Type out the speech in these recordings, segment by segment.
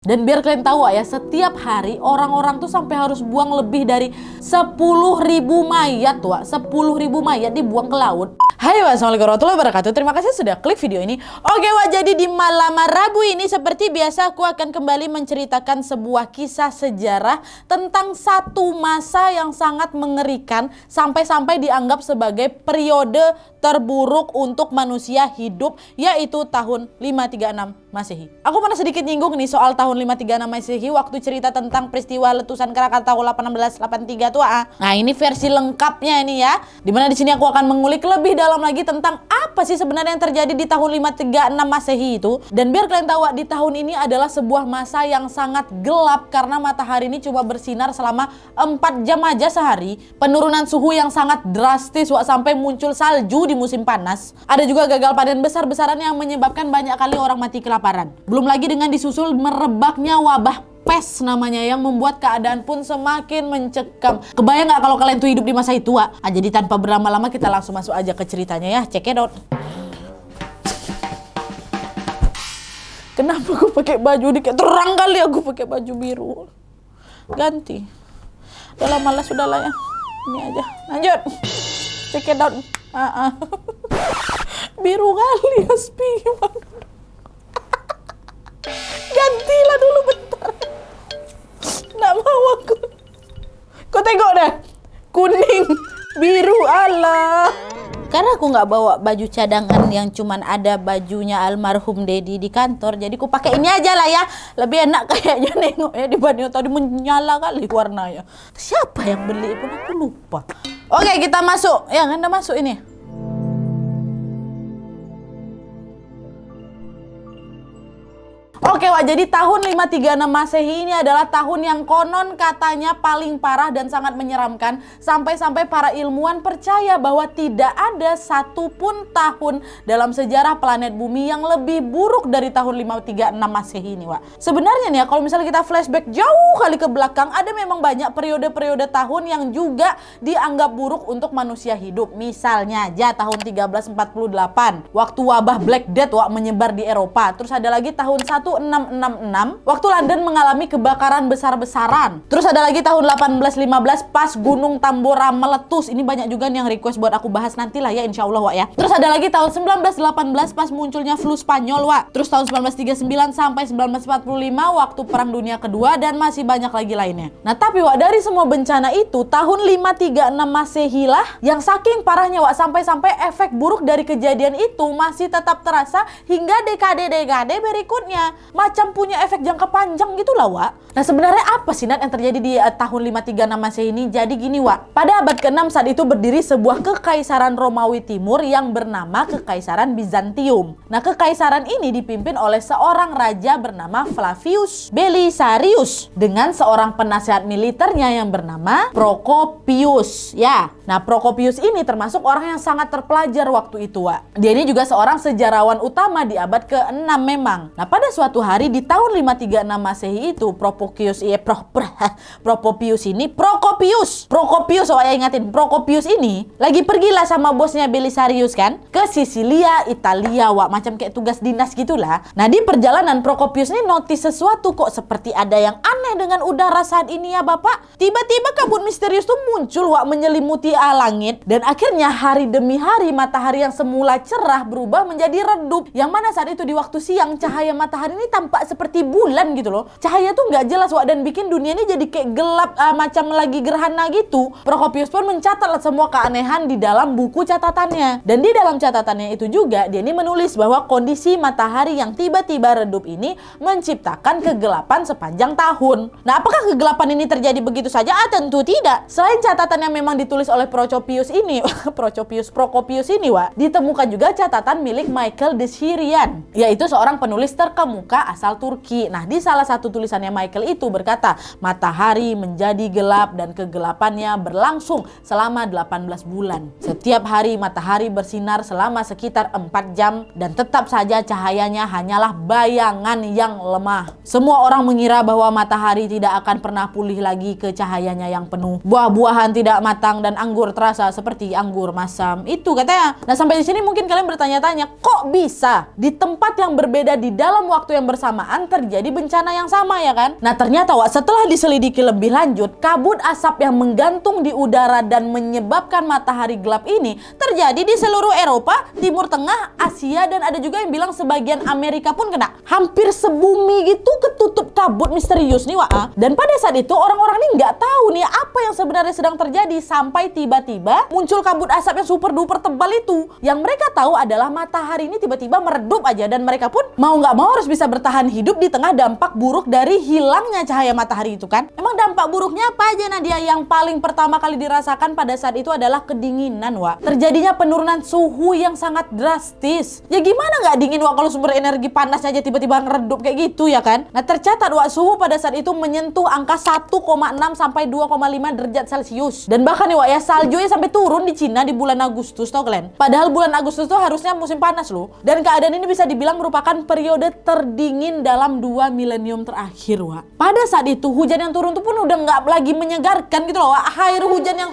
Dan biar kalian tahu ya, setiap hari orang-orang tuh sampai harus buang lebih dari 10.000 mayat tuh, 10.000 mayat dibuang ke laut. Hai, wassalamualaikum warahmatullahi wabarakatuh. Terima kasih sudah klik video ini. Oke, jadi di malam Rabu ini seperti biasa aku akan kembali menceritakan sebuah kisah sejarah tentang satu masa yang sangat mengerikan sampai-sampai dianggap sebagai periode terburuk untuk manusia hidup, yaitu tahun 536 Masehi. Aku pernah sedikit nyinggung nih soal tahun 536 Masehi waktu cerita tentang peristiwa letusan Krakatau 1883 tuh. Nah, ini versi lengkapnya ini ya. Dimana di sini aku akan mengulik lebih dalam lagi tentang apa sih sebenarnya yang terjadi di tahun 536 Masehi itu. Dan biar kalian tahu, di tahun ini adalah sebuah masa yang sangat gelap karena matahari ini cuma bersinar selama 4 jam aja sehari. Penurunan suhu yang sangat drastis sampai muncul salju di musim panas. Ada juga gagal panen besar-besaran yang menyebabkan banyak kali orang mati kelaparan. Belum lagi dengan disusul merebaknya wabah pes namanya yang membuat keadaan pun semakin mencekam. Kebayang nggak kalau kalian tuh hidup di masa itu? Jadi tanpa berlama-lama kita langsung masuk aja ke ceritanya ya. Check it out. Kenapa aku pakai baju ini kayak terang kali aku pakai baju biru? Ganti. Udah lah, malas sudah lah ya. Ini aja. Lanjut. Check it out. Biru kali ya, spion. Gantilah dulu bentar. Nggak mau aku. Kau tengok dah. Kuning, biru, ala. Karena aku nggak bawa baju cadangan yang cuman ada bajunya almarhum Dedi di kantor, jadi aku pakai ini aja lah ya. Lebih enak kayaknya nengoknya dibanding tadi menyala kali warnanya. Siapa yang beli pun aku lupa. Oke, kita masuk. Ya, Anda masuk ini. Oke, jadi tahun 536 Masehi ini adalah tahun yang konon katanya paling parah dan sangat menyeramkan. Sampai-sampai para ilmuwan percaya bahwa tidak ada satupun tahun dalam sejarah planet bumi yang lebih buruk dari tahun 536 Masehi ini, Wak. Sebenarnya nih ya, kalau misalnya kita flashback jauh kali ke belakang, ada memang banyak periode-periode tahun yang juga dianggap buruk untuk manusia hidup. Misalnya aja tahun 1348, waktu wabah Black Death menyebar di Eropa. Terus ada lagi tahun 1666 waktu London mengalami kebakaran besar-besaran. Terus ada lagi tahun 1815 pas Gunung Tambora meletus. Ini banyak juga yang request buat aku bahas nanti lah ya, insya Allah, Wak ya. Terus ada lagi tahun 1918 pas munculnya flu Spanyol, Wak. Terus tahun 1939 sampai 1945 waktu Perang Dunia Kedua, dan masih banyak lagi lainnya. Nah tapi, Wak, dari semua bencana itu tahun 536 Masehi lah yang saking parahnya, Wak, sampai-sampai efek buruk dari kejadian itu masih tetap terasa hingga dekade-dekade berikutnya. Macam punya efek jangka panjang gitu lah, Wak. Nah sebenarnya apa sih yang terjadi di tahun 536 Masehi ini? Jadi gini, Wak. Pada abad ke-6 saat itu berdiri sebuah kekaisaran Romawi Timur yang bernama Kekaisaran Bizantium. Nah kekaisaran ini dipimpin oleh seorang raja bernama Flavius Belisarius dengan seorang penasehat militernya yang bernama Procopius. Ya, nah Procopius ini termasuk orang yang sangat terpelajar waktu itu, Wak. Dia ini juga seorang sejarawan utama di abad ke-6 memang. Nah pada suatu hari di tahun 536 Masehi itu Procopius ini lagi pergilah sama bosnya Belisarius kan ke Sisilia, Italia, Wak. Macam kayak tugas dinas gitulah. Nah di perjalanan Procopius ini notice sesuatu, kok seperti ada yang aneh dengan udara saat ini ya, Bapak. Tiba-tiba kabut misterius tuh muncul, Wak, menyelimuti langit, dan akhirnya hari demi hari matahari yang semula cerah berubah menjadi redup. Yang mana saat itu di waktu siang cahaya matahari ini tampak seperti bulan gitu loh. Cahaya tuh nggak jelas, Wak, dan bikin dunia ini jadi kayak gelap, macam lagi gerhana gitu. Procopius pun mencatat semua keanehan di dalam buku catatannya. Dan di dalam catatannya itu juga dia ini menulis bahwa kondisi matahari yang tiba-tiba redup ini menciptakan kegelapan sepanjang tahun. Nah apakah kegelapan ini terjadi begitu saja? Tentu tidak. Selain catatan yang memang ditulis oleh Procopius ini, Procopius ini, Wak, ditemukan juga catatan milik Michael de Syrian, yaitu seorang penulis terkemuka asal Turki. Nah di salah satu tulisannya Michael itu berkata, matahari menjadi gelap dan kegelapannya berlangsung selama 18 bulan. Setiap hari matahari bersinar selama sekitar 4 jam dan tetap saja cahayanya hanyalah bayangan yang lemah. Semua orang mengira bahwa matahari matahari tidak akan pernah pulih lagi ke cahayanya yang penuh. Buah-buahan tidak matang dan anggur terasa seperti anggur masam. Itu katanya. Nah, sampai di sini mungkin kalian bertanya-tanya, kok bisa di tempat yang berbeda di dalam waktu yang bersamaan terjadi bencana yang sama, ya kan? Nah, ternyata setelah diselidiki lebih lanjut, kabut asap yang menggantung di udara dan menyebabkan matahari gelap ini terjadi di seluruh Eropa, Timur Tengah, Asia, dan ada juga yang bilang sebagian Amerika pun kena. Hampir sebumi gitu ketutup kabut misterius nih, Dan pada saat itu orang-orang ini nggak tahu nih apa yang sebenarnya sedang terjadi sampai tiba-tiba muncul kabut asap yang super duper tebal itu. Yang mereka tahu adalah matahari ini tiba-tiba meredup aja, dan mereka pun mau nggak mau harus bisa bertahan hidup di tengah dampak buruk dari hilangnya cahaya matahari itu kan. Emang dampak buruknya apa aja, Nadia? Yang paling pertama kali dirasakan pada saat itu adalah kedinginan, Terjadinya penurunan suhu yang sangat drastis. Ya gimana nggak dingin, kalau sumber energi panas aja tiba-tiba ngeredup kayak gitu, ya kan? Nah, tercatat suhu pada saat itu menyentuh angka 1,6 sampai 2,5 derajat Celcius. Dan bahkan nih, saljunya sampai turun di Cina di bulan Agustus, tau kalian? Padahal bulan Agustus itu harusnya musim panas loh. Dan keadaan ini bisa dibilang merupakan periode terdingin dalam 2 milenium terakhir, Pada saat itu hujan yang turun itu pun udah nggak lagi menyegarkan gitu loh, Air hujan yang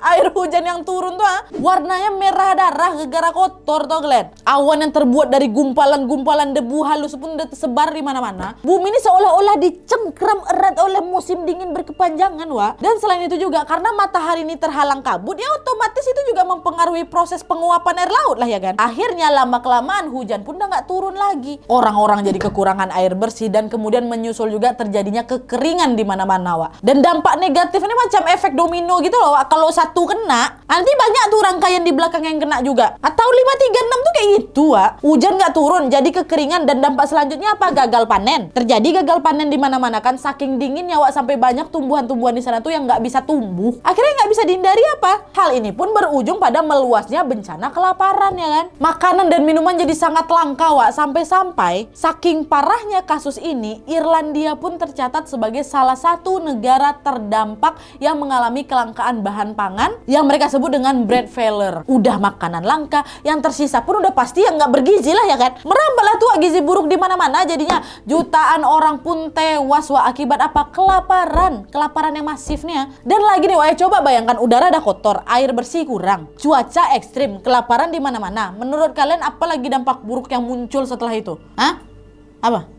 air hujan yang turun tuh warnanya merah darah gara-gara kotor, tau kalian? Awan yang terbuat dari gumpalan-gumpalan debu halus pun udah tersebar di mana-mana. Bumi ini seolah-olah dicengkram erat oleh musim dingin berkepanjangan, Dan selain itu juga karena matahari ini terhalang kabut, ya otomatis itu juga mempengaruhi proses penguapan air laut lah, ya kan? Akhirnya lama-kelamaan hujan pun udah nggak turun lagi. Orang-orang jadi kekurangan air bersih dan kemudian menyusul juga terjadinya kekeringan di mana-mana, Dan dampak negatif ini macam efek domino gitu loh, Kalau satu kena, nanti banyak tuh rangkaian di belakang yang kena juga. Atau 5, 3, 6 tuh kayak gitu, Hujan nggak turun, jadi kekeringan, dan dampak selanjutnya apa? Gagal panen. Terjadi gagal panen di mana-mana kan, saking dinginnya, sampai banyak tumbuhan-tumbuhan di sana tuh yang nggak bisa tumbuh. Akhirnya nggak bisa dihindari apa? Hal ini pun berujung pada meluasnya bencana kelaparan, ya kan? Makanan dan minuman jadi sangat langka, Sampai-sampai saking parahnya kasus ini, Irlandia pun tercatat sebagai salah satu negara terdampak yang mengalami kelangkaan bahan pangan yang mereka sebut dengan bread failure. Udah makanan langka, yang tersisa pun udah pasti yang nggak bergizi lah, ya kan? Merambatlah tuh gizi buruk di mana-mana, jadinya jutaan orang pun tewas, akibat apa? Kelaparan yang masif nih, ya. Dan lagi nih, coba bayangkan udara ada kotor, air bersih kurang, cuaca ekstrim, kelaparan di mana-mana. Menurut kalian apa lagi dampak buruk yang muncul setelah itu? Apa?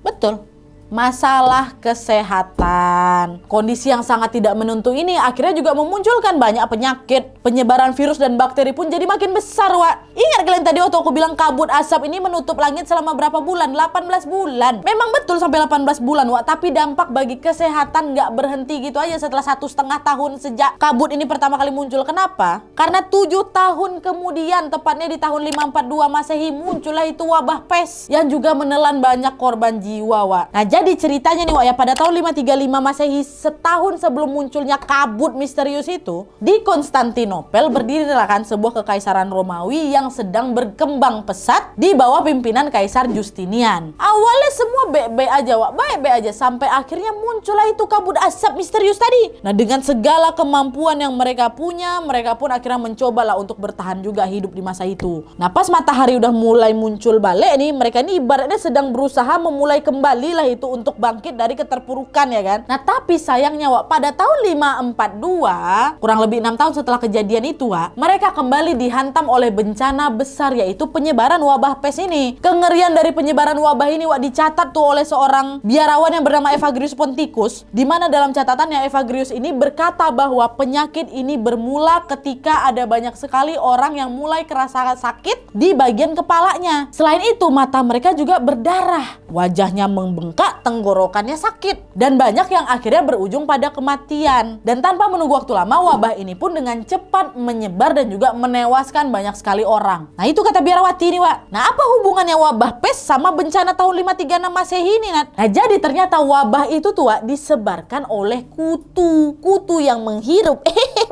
Betul. Masalah kesehatan. Kondisi yang sangat tidak menentu ini akhirnya juga memunculkan banyak penyakit. Penyebaran virus dan bakteri pun jadi makin besar, Ingat kalian tadi waktu aku bilang kabut asap ini menutup langit selama berapa bulan? 18 bulan. Memang betul sampai 18 bulan, Tapi dampak bagi kesehatan nggak berhenti gitu aja setelah 1,5 tahun sejak kabut ini pertama kali muncul. Kenapa? Karena 7 tahun kemudian, tepatnya di tahun 542 Masehi, muncullah itu wabah pes yang juga menelan banyak korban jiwa, Nah, jadi ceritanya nih, pada tahun 535 Masehi, setahun sebelum munculnya kabut misterius itu, di Konstantinopel berdirilah kan sebuah kekaisaran Romawi yang sedang berkembang pesat di bawah pimpinan Kaisar Justinian. Awalnya semua baik-baik aja, baik-baik aja, sampai akhirnya muncullah itu kabut asap misterius tadi. Nah, dengan segala kemampuan yang mereka punya, mereka pun akhirnya mencobalah untuk bertahan juga hidup di masa itu. Nah, pas matahari udah mulai muncul balik nih, mereka ini ibaratnya sedang berusaha memulai kembali lah itu untuk bangkit dari keterpurukan, ya kan? Nah, tapi sayangnya, pada tahun 542, kurang lebih 6 tahun setelah kejadian itu, mereka kembali dihantam oleh bencana besar, yaitu penyebaran wabah pes ini. Kengerian dari penyebaran wabah ini, dicatat tuh oleh seorang biarawan yang bernama Evagrius Ponticus, di mana dalam catatannya Evagrius ini berkata bahwa penyakit ini bermula ketika ada banyak sekali orang yang mulai kerasa sakit di bagian kepalanya. Selain itu, mata mereka juga berdarah, wajahnya membengkak, tenggorokannya sakit, dan banyak yang akhirnya berujung pada kematian. Dan tanpa menunggu waktu lama, wabah ini pun dengan cepat menyebar dan juga menewaskan banyak sekali orang. Nah, itu kata biarawati nih, Nah, apa hubungannya wabah pes sama bencana tahun 536 Masehi ini, Nat? Nah, jadi ternyata wabah itu tuh, disebarkan oleh kutu yang menghirup.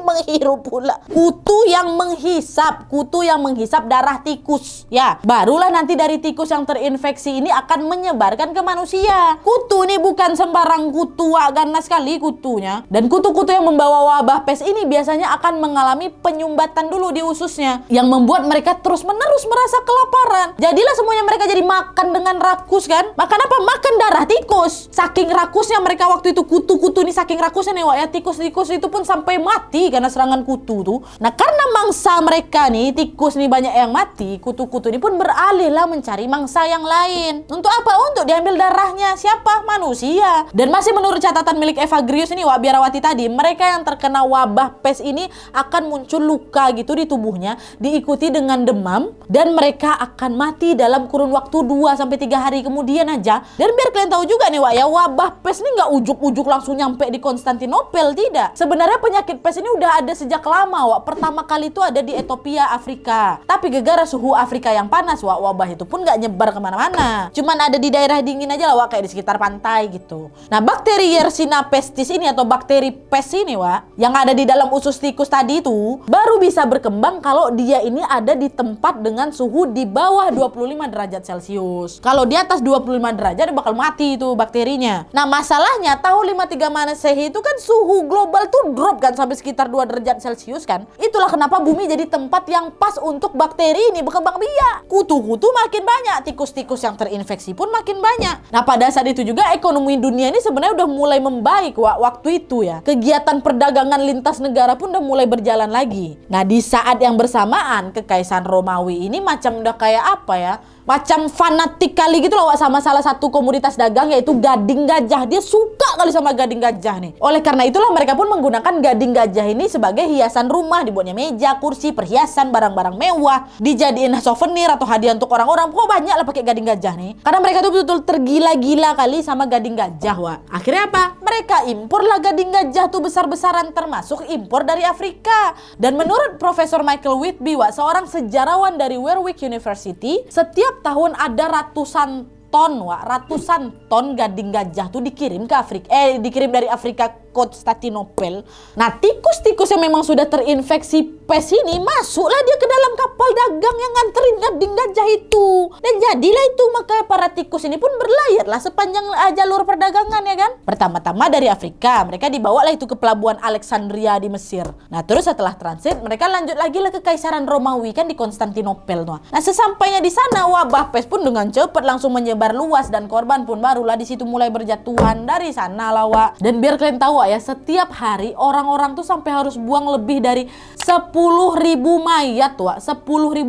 Menghirup pula. Kutu yang menghisap darah tikus. Ya, barulah nanti dari tikus yang terinfeksi ini akan menyebarkan ke manusia. manusia. Kutu ini bukan sembarang kutu, ganas sekali kutunya. Dan kutu-kutu yang membawa wabah pes ini biasanya akan mengalami penyumbatan dulu di ususnya, yang membuat mereka terus-menerus merasa kelaparan. Jadilah semuanya mereka jadi makan dengan rakus kan. Makan apa? Makan darah tikus. Saking rakusnya mereka waktu itu, kutu-kutu ini saking rakusnya nih Wak ya, tikus-tikus itu pun sampai mati karena serangan kutu tuh. Nah karena mangsa mereka nih, tikus nih banyak yang mati, kutu-kutu ini pun beralihlah mencari mangsa yang lain. Untuk apa? Untuk diambil darahnya. Siapa? Manusia. Dan masih menurut catatan milik Evagrius ini Wak Biarawati tadi, mereka yang terkena wabah pes ini akan muncul luka gitu di tubuhnya, diikuti dengan demam, dan mereka akan mati dalam kurun waktu 2-3 hari kemudian aja. Dan biar kalian tahu juga nih Wak ya, wabah pes ini nggak ujuk-ujuk langsung nyampe di Konstantinopel, tidak. Sebenarnya penyakit pes ini udah ada sejak lama Wak. Pertama kali itu ada di Ethiopia, Afrika. Tapi gara-gara suhu Afrika yang panas Wak, wabah itu pun nggak nyebar kemana-mana. Cuman ada di daerah dingin aja lah Wak, kayak di sekitar pantai gitu. Nah bakteri Yersinia pestis ini atau bakteri pes ini Wak, yang ada di dalam usus tikus tadi itu baru bisa berkembang kalau dia ini ada di tempat dengan suhu di bawah 25 derajat Celcius. Kalau di atas 25 derajat dia bakal mati itu bakterinya. Nah masalahnya tahun 53 Masehi itu kan suhu global tuh drop kan sampai sekitar 2 derajat Celcius kan. Itulah kenapa bumi jadi tempat yang pas untuk bakteri ini berkembang biak. Kutu-kutu makin banyak, tikus-tikus yang terinfeksi pun makin banyak. Nah pada saat itu juga ekonomi dunia ini sebenarnya udah mulai membaik waktu itu ya. Kegiatan perdagangan lintas negara pun udah mulai berjalan lagi. Nah di saat yang bersamaan Kekaisaran Romawi ini macam udah kayak apa ya, macam fanatik kali gitu loh Wak sama salah satu komoditas dagang yaitu gading gajah. Dia suka kali sama gading gajah nih. Oleh karena itulah mereka pun menggunakan gading gajah ini sebagai hiasan rumah, dibuatnya meja, kursi, perhiasan, barang-barang mewah, dijadiin souvenir atau hadiah untuk orang-orang. Kok banyak lah pakai gading gajah nih. Karena mereka tuh betul-betul tergila-gila kali sama gading gajah Wak. Akhirnya apa? Mereka impor lah gading gajah tuh besar-besaran, termasuk impor dari Afrika. Dan menurut Profesor Michael Whitby Wak, seorang sejarawan dari Warwick University, setiap tahun ada ratusan ton gading gajah tuh dikirim ke Afrika, dikirim dari Afrika Konstantinopel. Nah tikus-tikus yang memang sudah terinfeksi pes ini masuklah dia ke dalam kapal dagang yang nganterin gading gajah itu. Dan jadilah itu, makanya para tikus ini pun berlayar lah sepanjang jalur perdagangan ya kan. Pertama-tama dari Afrika, mereka dibawa lah itu ke pelabuhan Alexandria di Mesir. Nah terus setelah transit mereka lanjut lagi lah ke Kekaisaran Romawi kan di Konstantinopel tuh. Nah sesampainya di sana wabah pes pun dengan cepat langsung menyebar luas dan korban pun barulah di situ mulai berjatuhan dari sana lah Wak. Dan biar kalian tahu ya, setiap hari orang-orang tuh sampai harus buang lebih dari 10.000 mayat Wak. 10.000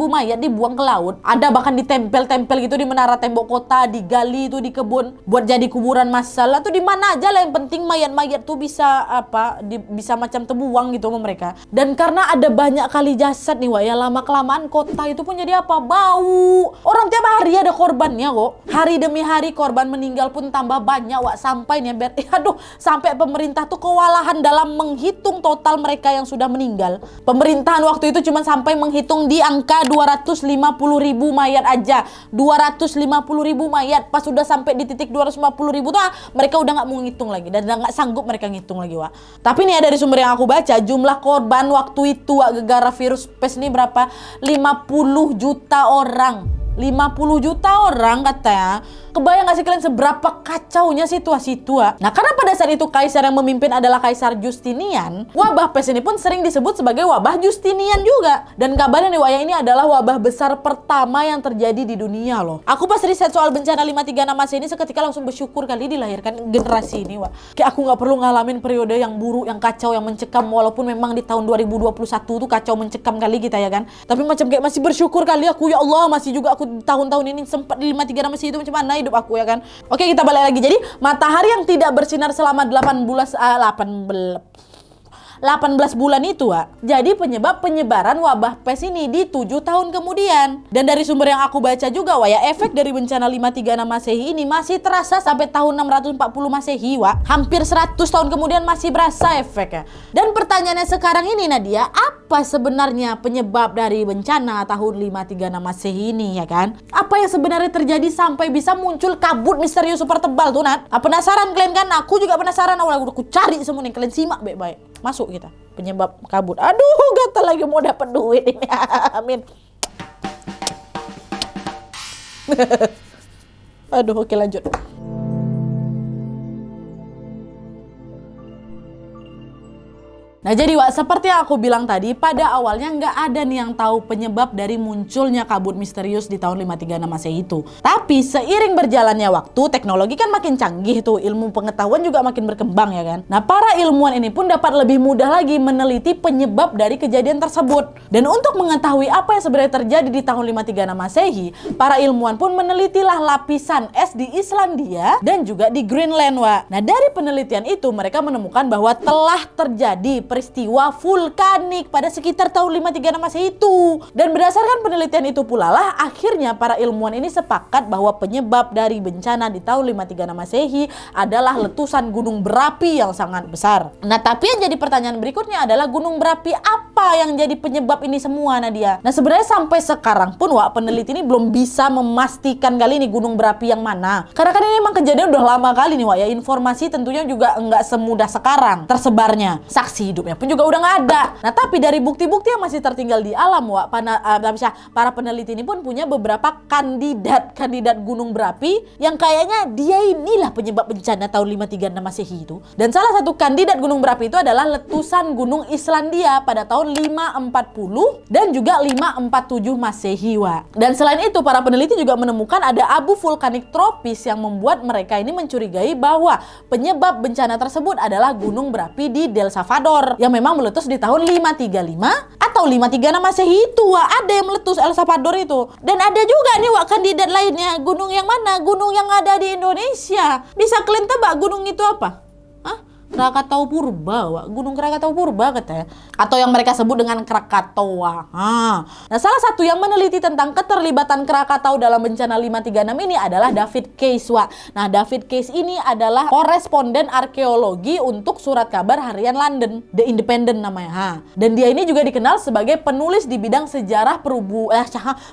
mayat dibuang ke laut. Ada bahkan ditempel-tempel gitu di menara tembok kota, digali itu di kebun buat jadi kuburan massal atau di mana aja lah, yang penting mayat-mayat tuh bisa bisa macam terbuang gitu sama mereka. Dan karena ada banyak kali jasad nih Wak ya, lama-kelamaan kota itu pun jadi apa? Bau. Orang tiap hari ada korbannya kok. Hari demi hari korban meninggal pun tambah banyak Wak, sampai nih sampai pemerintah tuh kewalahan dalam menghitung total mereka yang sudah meninggal. Pemerintahan waktu itu cuma sampai menghitung di angka 250.000 mayat aja. 250.000 mayat. Pas sudah sampai di titik 250.000 tuh mereka udah nggak mau ngitung lagi dan udah nggak sanggup mereka ngitung lagi Wak. Tapi nih dari sumber yang aku baca, jumlah korban waktu itu Wak, gara-gara virus pes ini berapa? 50 juta orang. 50 juta orang katanya. Kebayang gak sih kalian seberapa kacaunya situasi itu? Nah karena pada saat itu kaisar yang memimpin adalah Kaisar Justinian, wabah pes ini pun sering disebut sebagai wabah Justinian juga. Dan kabarnya nih Wak, ini adalah wabah besar pertama yang terjadi di dunia loh. Aku pas riset soal bencana 53 Masehi ini seketika langsung bersyukur kali dilahirkan generasi ini Wak. Kayak aku gak perlu ngalamin periode yang buruk, yang kacau, yang mencekam. Walaupun memang di tahun 2021 tuh kacau mencekam kali kita ya kan. Tapi macam kayak masih bersyukur kali aku, ya Allah masih juga aku tahun-tahun ini sempat di 53 Masehi itu macam mana hidup aku ya kan. Oke, kita balik lagi. Jadi matahari yang tidak bersinar selama 18 bulan itu jadi penyebab penyebaran wabah pes ini di 7 tahun kemudian. Dan dari sumber yang aku baca juga ya, efek dari bencana 53 Masehi ini masih terasa sampai tahun 640 Masehi Hampir 100 tahun kemudian masih berasa efeknya. Dan pertanyaannya sekarang ini Nadia, apa sebenarnya penyebab dari bencana tahun 53 Masehi ini ya kan? Apa yang sebenarnya terjadi sampai bisa muncul kabut misterius super tebal tuh Nat? Penasaran kalian kan? Aku juga penasaran. Aku cari semua nih, kalian simak baik-baik. Masuk kita penyebab kabut. Aduh, gatal lagi mau dapat duit ini. Amin. Aduh, oke lanjut. Nah jadi Wak, seperti yang aku bilang tadi, pada awalnya nggak ada nih yang tahu penyebab dari munculnya kabut misterius di tahun 536 Masehi itu. Tapi seiring berjalannya waktu, teknologi kan makin canggih tuh, ilmu pengetahuan juga makin berkembang ya kan. Nah para ilmuwan ini pun dapat lebih mudah lagi meneliti penyebab dari kejadian tersebut. Dan untuk mengetahui apa yang sebenarnya terjadi di tahun 536 Masehi, para ilmuwan pun menelitilah lapisan es di Islandia dan juga di Greenland Wak. Nah dari penelitian itu mereka menemukan bahwa telah terjadi peristiwa vulkanik pada sekitar tahun 536 Masehi itu. Dan berdasarkan penelitian itu pula lah akhirnya para ilmuwan ini sepakat bahwa penyebab dari bencana di tahun 536 Masehi adalah letusan gunung berapi yang sangat besar. Nah tapi yang jadi pertanyaan berikutnya adalah gunung berapi apa yang jadi penyebab ini semua Nadia? Nah sebenarnya sampai sekarang pun Wak, peneliti ini belum bisa memastikan kali ini gunung berapi yang mana. Karena kan ini memang kejadian udah lama kali nih Wak ya, informasi tentunya juga nggak semudah sekarang tersebarnya. Saksi hidupnya pun juga udah nggak ada. Nah tapi dari bukti-bukti yang masih tertinggal di alam Wak, para peneliti ini pun punya beberapa kandidat gunung berapi yang kayaknya dia inilah penyebab bencana tahun 536 Masehi itu. Dan salah satu kandidat gunung berapi itu adalah letusan gunung Islandia pada tahun 540 dan juga 547 Masehi Wak. Dan selain itu para peneliti juga menemukan ada abu vulkanik tropis yang membuat mereka ini mencurigai bahwa penyebab bencana tersebut adalah gunung berapi di Del Salvador yang memang meletus di tahun 535 atau 536 Masehi itu Wak. Ada yang meletus El Salvador itu. Dan ada juga nih Wak kandidat lainnya. Gunung yang mana? Gunung yang ada di Indonesia. Bisa kalian tebak gunung itu apa? Krakatau Purba Wak. Gunung Krakatau Purba katanya, atau yang mereka sebut dengan Krakatoa. Nah salah satu yang meneliti tentang keterlibatan Krakatau dalam bencana 536 ini adalah David Case Wak. Nah David Case ini adalah koresponden arkeologi untuk surat kabar harian London, The Independent namanya. Dan dia ini juga dikenal sebagai penulis di bidang sejarah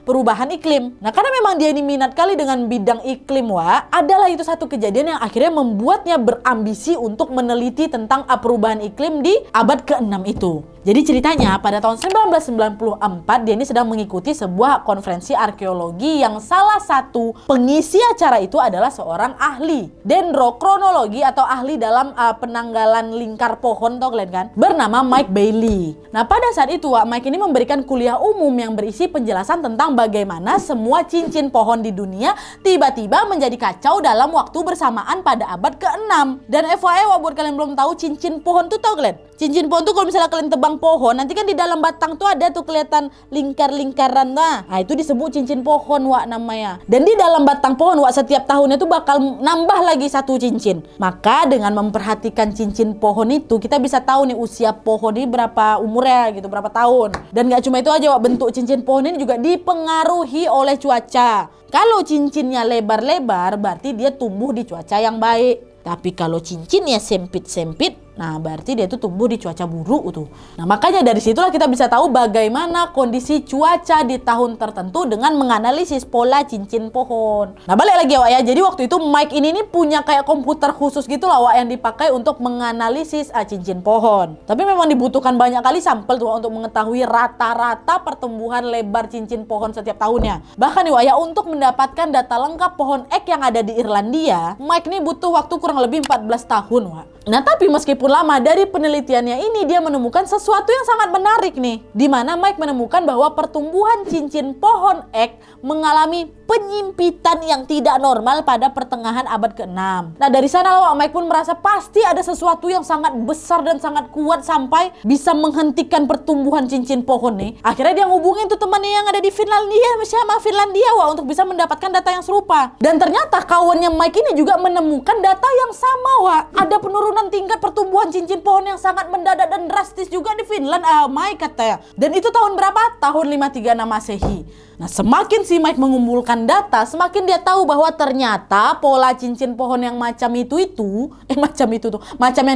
perubahan iklim. Nah karena memang dia ini minat kali dengan bidang iklim Wak, adalah itu satu kejadian yang akhirnya membuatnya berambisi untuk meneliti tentang perubahan iklim di abad ke-6 itu. Jadi ceritanya pada tahun 1994 dia ini sedang mengikuti sebuah konferensi arkeologi yang salah satu pengisi acara itu adalah seorang ahli dendrokronologi atau ahli dalam penanggalan lingkar pohon, tau kalian kan? Bernama Mike Bailey. Nah pada saat itu Mike ini memberikan kuliah umum yang berisi penjelasan tentang bagaimana semua cincin pohon di dunia tiba-tiba menjadi kacau dalam waktu bersamaan pada abad ke-6. Dan FYI buat kalian belum tahu cincin pohon tuh tau kalian? Cincin pohon tuh kalau misalnya kalian tebang pohon, nanti kan di dalam batang tuh ada tuh kelihatan lingkar-lingkaran. Nah itu disebut cincin pohon Wak namanya. Dan di dalam batang pohon Wak setiap tahunnya tuh bakal nambah lagi satu cincin. Maka dengan memperhatikan cincin pohon itu kita bisa tahu nih usia pohon ini berapa umurnya gitu, berapa tahun. Dan gak cuma itu aja Wak, bentuk cincin pohon ini juga dipengaruhi oleh cuaca. Kalau cincinnya lebar-lebar berarti dia tumbuh di cuaca yang baik. Tapi kalau cincinnya sempit-sempit, nah berarti dia itu tumbuh di cuaca buruk tuh. Nah makanya dari situlah kita bisa tahu bagaimana kondisi cuaca di tahun tertentu dengan menganalisis pola cincin pohon. Nah balik lagi Wak ya, jadi waktu itu Mike ini punya kayak komputer khusus gitu lah Wak yang dipakai untuk menganalisis cincin pohon. Tapi memang dibutuhkan banyak kali sampel tuh Wak, untuk mengetahui rata-rata pertumbuhan lebar cincin pohon setiap tahunnya. Bahkan nih Wak ya, untuk mendapatkan data lengkap pohon ek yang ada di Irlandia, Mike ini butuh waktu kurang lebih 14 tahun Wak. Nah tapi meskipun lama, dari penelitiannya ini dia menemukan sesuatu yang sangat menarik nih, di mana Mike menemukan bahwa pertumbuhan cincin pohon ek mengalami penyimpitan yang tidak normal pada pertengahan abad ke-6. Nah dari sana Mike pun merasa pasti ada sesuatu yang sangat besar dan sangat kuat sampai bisa menghentikan pertumbuhan cincin pohon nih. Akhirnya dia ngubungin tuh temannya yang ada di Finlandia untuk bisa mendapatkan data yang serupa. Dan ternyata kawannya Mike ini juga menemukan data yang sama ada penurunan tingkat pertumbuhan cincin pohon yang sangat mendadak dan drastis juga di Finland, Mike katanya. Dan itu tahun berapa? Tahun 536 Masehi. Nah semakin si Mike mengumpulkan data, semakin dia tahu bahwa ternyata pola cincin pohon yang macam yang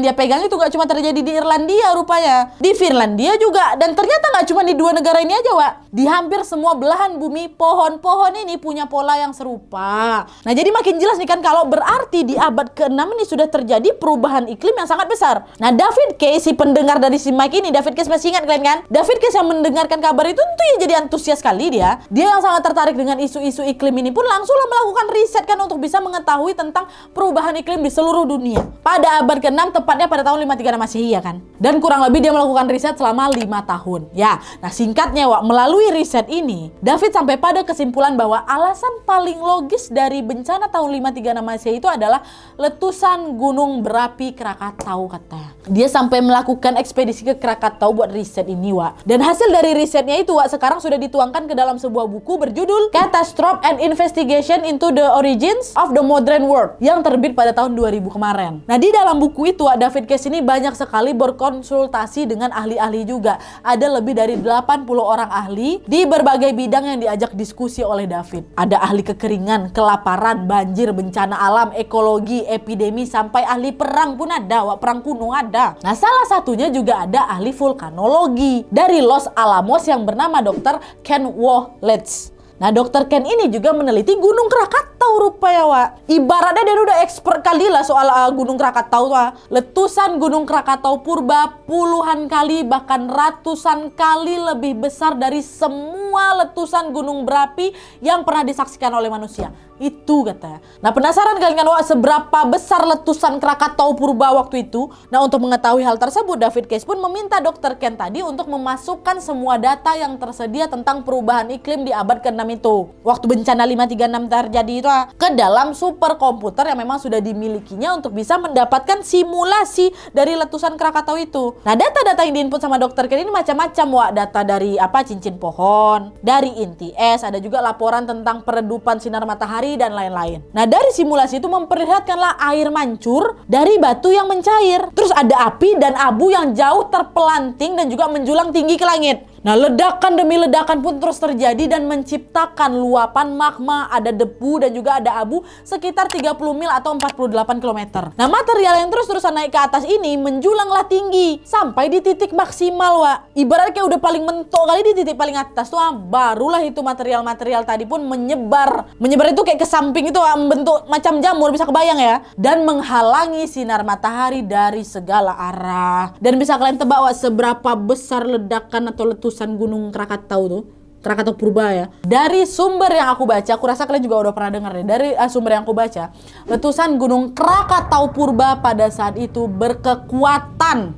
dia pegang itu gak cuma terjadi di Irlandia rupanya, di Finlandia juga. Dan ternyata gak cuma di dua negara ini aja Wak, di hampir semua belahan bumi pohon-pohon ini punya pola yang serupa. Nah jadi makin jelas nih kan kalau berarti di abad ke-6 ini sudah terjadi perubahan iklim yang sangat besar. Nah David Case, si pendengar dari si Mike ini, David Case masih ingat kalian kan? David Case yang mendengarkan kabar itu tentu ya jadi antusias sekali dia. Dia yang sangat tertarik dengan isu-isu iklim ini pun langsunglah melakukan riset kan untuk bisa mengetahui tentang perubahan iklim di seluruh dunia. Pada abad ke-6, tepatnya pada tahun 536 Masehi ya kan. Dan kurang lebih dia melakukan riset selama 5 tahun. Ya, nah singkatnya Wak, melalui riset ini, David sampai pada kesimpulan bahwa alasan paling logis dari bencana tahun 536 Masehi itu adalah letusan gunung berapi Krakatau katanya. Dia sampai melakukan ekspedisi ke Krakatau buat riset ini Wak. Dan hasil dari risetnya itu Wak sekarang sudah dituangkan ke dalam sebuah buku berjudul Catastrophe and Investigation into the Origins of the Modern World yang terbit pada tahun 2000 kemarin. Nah di dalam buku itu Wak, David Case ini banyak sekali berkonsultasi dengan ahli-ahli juga. Ada lebih dari 80 orang ahli di berbagai bidang yang diajak diskusi oleh David. Ada ahli kekeringan, kelaparan, banjir, bencana alam, ekologi, epidemi, sampai ahli perang pun ada Wak, perang kuno ada. Nah salah satunya juga ada ahli vulkanologi dari Los Alamos yang bernama Dr. Ken Wolitz. Nah Dr. Ken ini juga meneliti Gunung Krakatau rupanya Wak. Ibaratnya dia udah expert kali lah soal Gunung Krakatau Wak. Letusan Gunung Krakatau purba puluhan kali bahkan ratusan kali lebih besar dari semua letusan gunung berapi yang pernah disaksikan oleh manusia. Itu katanya. Nah penasaran kalian kan Wak seberapa besar letusan Krakatau purba waktu itu? Nah untuk mengetahui hal tersebut David Case pun meminta Dr. Ken tadi untuk memasukkan semua data yang tersedia tentang perubahan iklim di abad ke-6 itu. Waktu bencana 536 terjadi itu ke dalam superkomputer yang memang sudah dimilikinya untuk bisa mendapatkan simulasi dari letusan Krakatau itu. Nah data-data yang diinput sama Dr. Ken ini macam-macam Wak. Data dari cincin pohon, dari inti es, ada juga laporan tentang peredupan sinar matahari dan lain-lain. Nah dari simulasi itu memperlihatkanlah air mancur dari batu yang mencair. Terus ada api dan abu yang jauh terpelanting dan juga menjulang tinggi ke langit. Nah ledakan demi ledakan pun terus terjadi dan menciptakan luapan magma, ada debu dan juga ada abu sekitar 30 mil atau 48 km. Nah material yang terus-terusan naik ke atas ini menjulanglah tinggi sampai di titik maksimal Wak. Ibaratnya kayak udah paling mentok kali di titik paling atas tuh barulah itu material-material tadi pun menyebar. Menyebar itu kayak ke samping itu membentuk macam jamur, bisa kebayang ya. Dan menghalangi sinar matahari dari segala arah. Dan bisa kalian tebak Wak seberapa besar ledakan atau letusan Gunung Krakatau tuh, Krakatau purba ya. Dari sumber yang aku baca, aku rasa kalian juga udah pernah dengar deh. Dari sumber yang aku baca, letusan Gunung Krakatau purba pada saat itu berkekuatan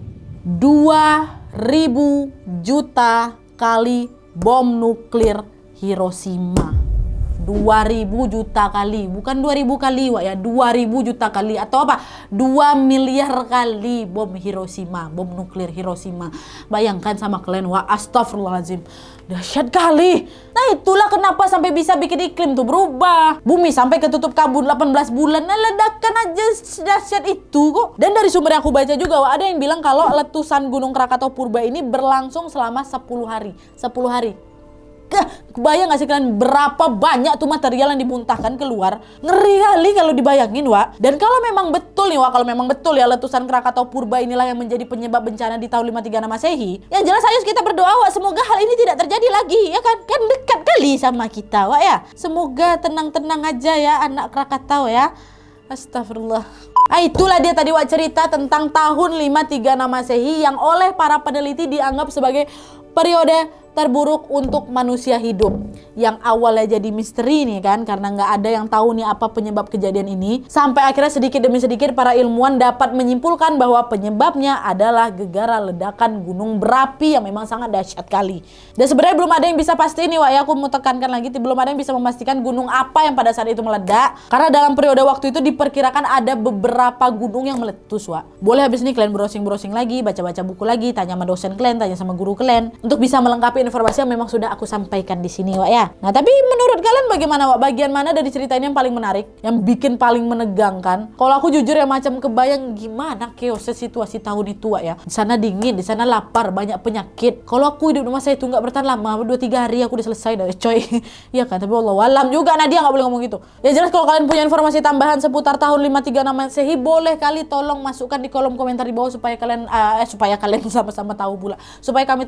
2000 juta kali bom nuklir Hiroshima. 2000 juta kali, bukan 2000 kali Wak ya, 2000 juta kali atau apa? 2 miliar kali bom Hiroshima, bom nuklir Hiroshima. Bayangkan sama kalian Wak, astagfirullahaladzim. Dahsyat kali. Nah itulah kenapa sampai bisa bikin iklim tuh berubah. Bumi sampai ketutup kabut 18 bulan. Nah ledakan aja dahsyat itu kok. Dan dari sumber yang aku baca juga Wak, ada yang bilang kalau letusan Gunung Krakatau purba ini berlangsung selama 10 hari. 10 hari. Kebayang gak sih kalian berapa banyak tuh material yang dimuntahkan keluar? Ngeri kali kalau dibayangin Wak. Dan kalau memang betul nih Wak, kalau memang betul ya letusan Krakatau purba inilah yang menjadi penyebab bencana di tahun 536 Masehi, yang jelas ayo kita berdoa Wak, semoga hal ini tidak terjadi lagi ya kan? Kan dekat kali sama kita Wak ya. Semoga tenang-tenang aja ya anak Krakatau ya. Astagfirullah. Ah itulah dia tadi Wak cerita tentang tahun 536 Masehi yang oleh para peneliti dianggap sebagai periode terburuk untuk manusia hidup. Yang awalnya jadi misteri nih kan, karena nggak ada yang tahu nih apa penyebab kejadian ini. Sampai akhirnya sedikit demi sedikit para ilmuwan dapat menyimpulkan bahwa penyebabnya adalah gegara ledakan gunung berapi yang memang sangat dahsyat kali. Dan sebenarnya belum ada yang bisa pasti nih Wak ya, aku mau tekankan lagi, belum ada yang bisa memastikan gunung apa yang pada saat itu meledak. Karena dalam periode waktu itu diperkirakan ada beberapa gunung yang meletus Wak. Boleh habis ini kalian browsing-browsing lagi, baca-baca buku lagi, tanya sama dosen kalian, tanya sama guru kalian untuk bisa melengkapi informasi yang memang sudah aku sampaikan di sini Wak ya. Nah tapi menurut kalian bagaimana Wak? Bagian mana dari cerita ini yang paling menarik? Yang bikin paling menegangkan? Kalau aku jujur ya macam kebayang gimana chaosnya situasi tahun itu Wak ya. Di sana dingin, di sana lapar, banyak penyakit. Kalau aku hidup di masa itu nggak bertahan lama, 2-3 hari aku udah selesai dari coy. Iya kan, tapi Wallahualam juga Nadia nggak boleh ngomong gitu. Ya jelas kalau kalian punya informasi tambahan seputar tahun 536 Masehi, boleh kali tolong masukkan di kolom komentar di bawah supaya kalian sama-sama tahu pula. Supaya kami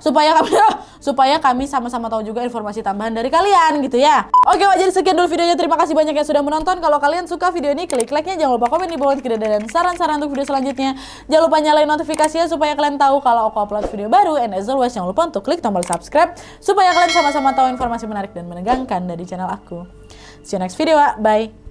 supaya kami sama-sama tahu juga informasi tambahan dari kalian gitu ya. Oke Wak, jadi sekian dulu videonya. Terima kasih banyak yang sudah menonton. Kalau kalian suka video ini, klik like-nya. Jangan lupa komen di bawah jika ada saran-saran untuk video selanjutnya. Jangan lupa nyalain notifikasinya supaya kalian tahu kalau aku upload video baru. And as always, jangan lupa untuk klik tombol subscribe supaya kalian sama-sama tahu informasi menarik dan menegangkan dari channel aku. See you next video, Wak. Bye.